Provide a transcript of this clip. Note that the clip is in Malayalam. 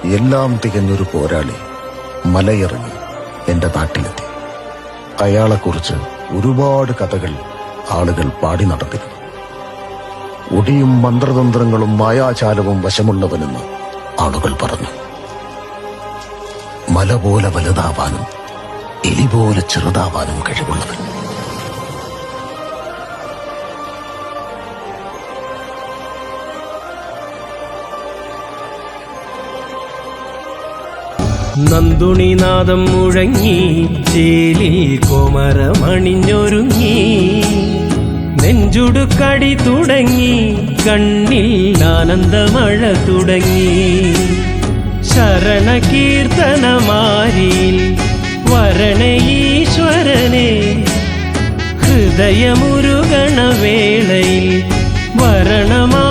എല്ലാം തികഞ്ഞൊരു പോരാളി മലയിറങ്ങി എന്റെ നാട്ടിലെത്തി. അയാളെക്കുറിച്ച് ഒരുപാട് കഥകൾ ആളുകൾ പാടി നടന്നിരുന്നു. ഒടിയും മന്ത്രതന്ത്രങ്ങളും മായാജാലവും വശമുള്ളവനെന്ന് ആളുകൾ പറഞ്ഞു. മല പോലെ വലുതാവാനും എലി പോലെ ചെറുതാവാനും കഴിവുള്ളവൻ. നന്ദുണിനാദം മുഴങ്ങി, ചേലിൽ കോമരമണിഞ്ഞൊരുങ്ങി, നെഞ്ചുടുക്കടി തുടങ്ങി, കണ്ണിൽ ആനന്ദമഴ തുടങ്ങി. ശരണകീർത്തനമാരിൽ വരണ ഈശ്വരനെ, ഹൃദയമുരുകണ വേളയിൽ വരണമാ